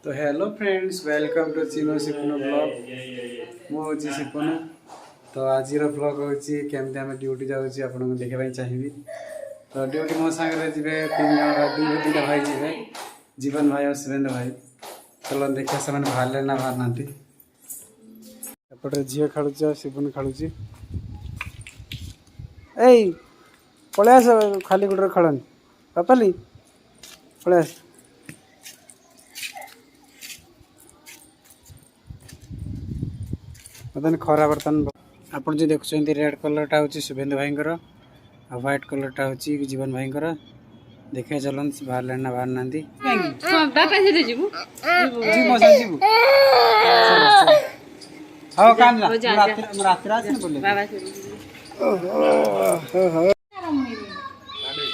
तो hello friends welcome to चिनु सिपुनु blog मु होची सिपुनु। तो आज ब्लॉग होची केमती आम ड्यूटी जाऊँगी आपको देखा चाहिए। तो ड्यूटी मो सागर जी तीन जन दुईटा भाई जी जीवन भाई और सुरेंद्र भाई। चलो देखिए से बाहर ना बाहर ना एपटे झील खेलुचे सिपुन खेलुची ए पलि आस खाली गुटर खेलनी पापाली पलि आस। बर्तमान खरा बर्तमान आप जो देखुं रेड कलरटा हूँ शुभेन्दु भाई आ व्हाइट कलरटा हूँ जीवन भाई देखिए चलन से बाहर ना बाहर ना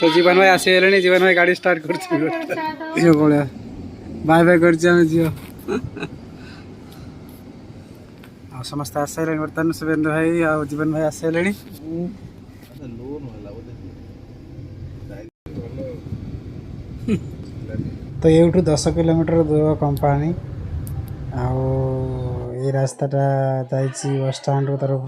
तो जीवन भाई आसीगले जीवन भाई गाड़ी स्टार्ट कर बाय बाय कर समस्त आसारे बर्तमान शुभेन्दु भाई आ जीवन भाई आसीगले। तो ये 10 किलोमीटर दूर कंपानी ये रास्ताटा जाइए बस स्टाण्ड तरफ।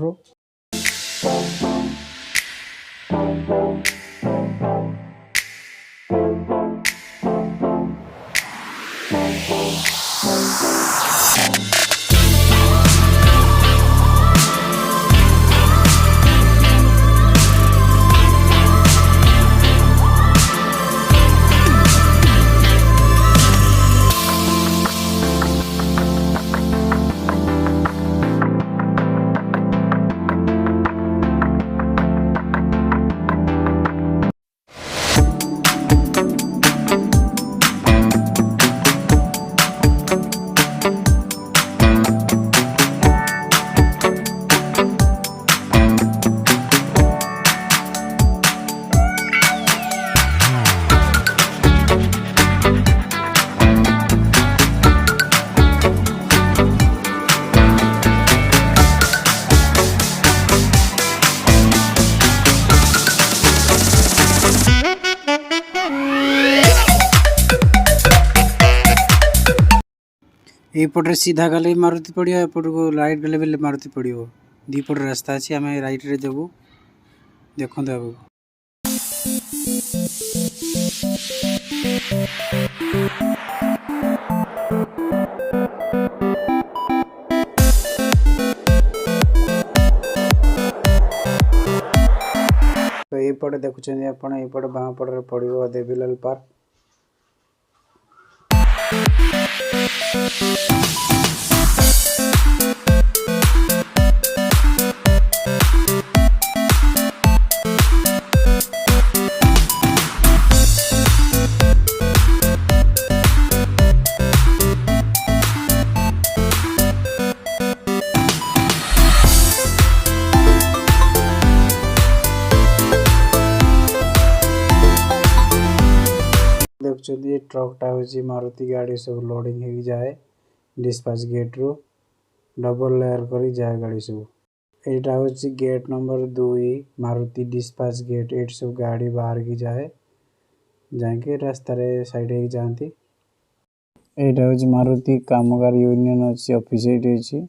एपटे सीधा गले मारुति पड़ो एपट को राइट गले बेले मारुति पड़ो दीपट रास्ता अच्छी आम रईट रे देवु देखते आगे तो ये देखुं आप बाँ पटे पड़ो देवीलाल पार्क। देखुं ट्रकटा हूँ मारुति गाड़ी सब लोडिंग हो जाए डिस्पाच गेट रू डबल लेयर कर जाए गाड़ी सब। यहाँ हूँ gate number 2 Maruti dispatch gate ये सब गाड़ी बाहर की जाए जाके रास्ता साइड हो जाती। यहाँ हूँ मारुति कामगार यूनियन अच्छी ऑफिस ये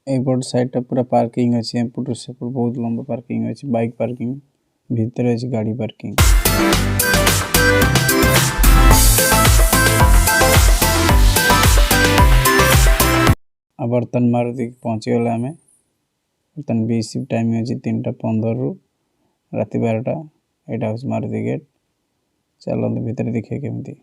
एपट साइड पूरा पार्किंग अच्छी एपट सेपट बहुत लंबा पार्किंग अच्छी बाइक पार्किंग भीतर अच्छी गाड़ी पार्किंग। बर्तन मारुति पहुँची गला आम बर्तन बीस टाइम अच्छी 3:15 रू राति 12टा। यहाँ हूँ मारुति गेट चलते भीतर देखिए केमती।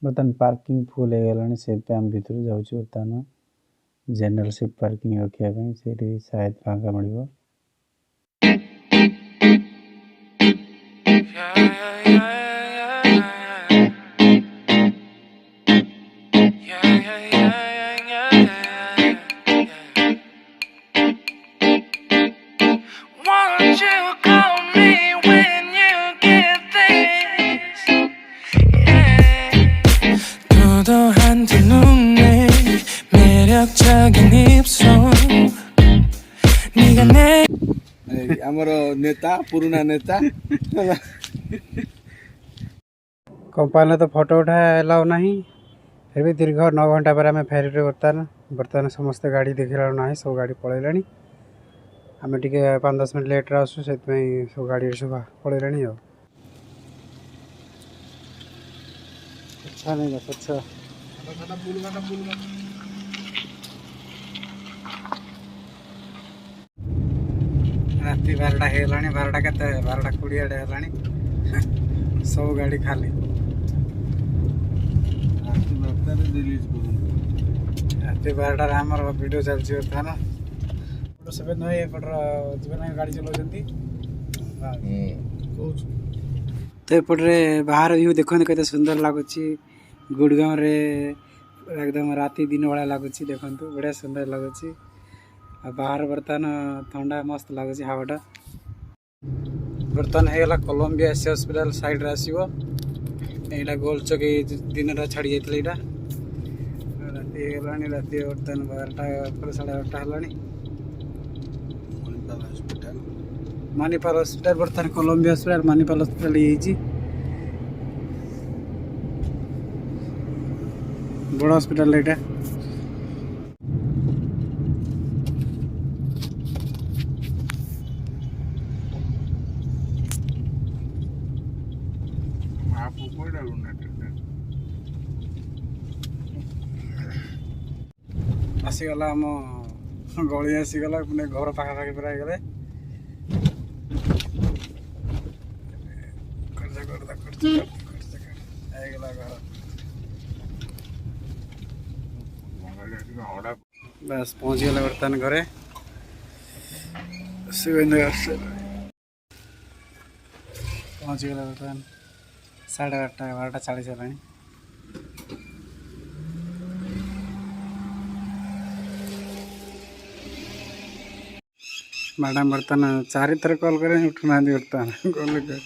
बर्तमान पार्किंग फुल हो गला से आम भर जाऊँ बर्तमान जनरल सीट पार्किंग रखापी से शायद फाँका मिल। हमर नेता पुराना नेता कंपनी तो फोटो उठा एलाउ नहीं फिर भी दीर्घ 9 घंटा पर आम फेरी बर्तमान समस्त गाड़ी देखला ना सब गाड़ी पलैला आम टे 5-10 मिनट लेट्रे आसू से सब गाड़ी सब पलैला अच्छा नहीं अच्छा राति 12टा होगा 12टा के 12टा 20 है सब गाड़ी खाली राति 12टार आमर वीडियो चलती बर्तमान सब नई एपटर गाड़ी चलाउछन्ती तो एपटे बाहर व्यू देखते केते सुंदर लगुच गुड़गांव रे एकदम राति दिन भाया लगुच देखु बढ़िया सुंदर लगुच बाहर बर्तमान ठंडा मस्त लगुच हावाटा बर्तमान होगा कोलंबिया एस हॉस्पिटल साइड रे आसीबो एटा गोल चौक दिन छाड़ी जाइए राति होगा राति बर्तमान 12टा 12:30 है मणिपाल हॉस्पिटल बर्तमान कोलंबिया हॉस्पिटल मणिपाल हॉस्पिटल ये बड़ हॉस्पिटल एटा आसीगला आम गली आसीगला पुणे घर पाखापाखि पूरा गले बस पहुँच गला बर्तमान घरे पहुँच गला बर्तमान 8:30 12:40 है मैडम बर्तमान 4 थर कॉल करें उठुना बर्तमान कॉल कर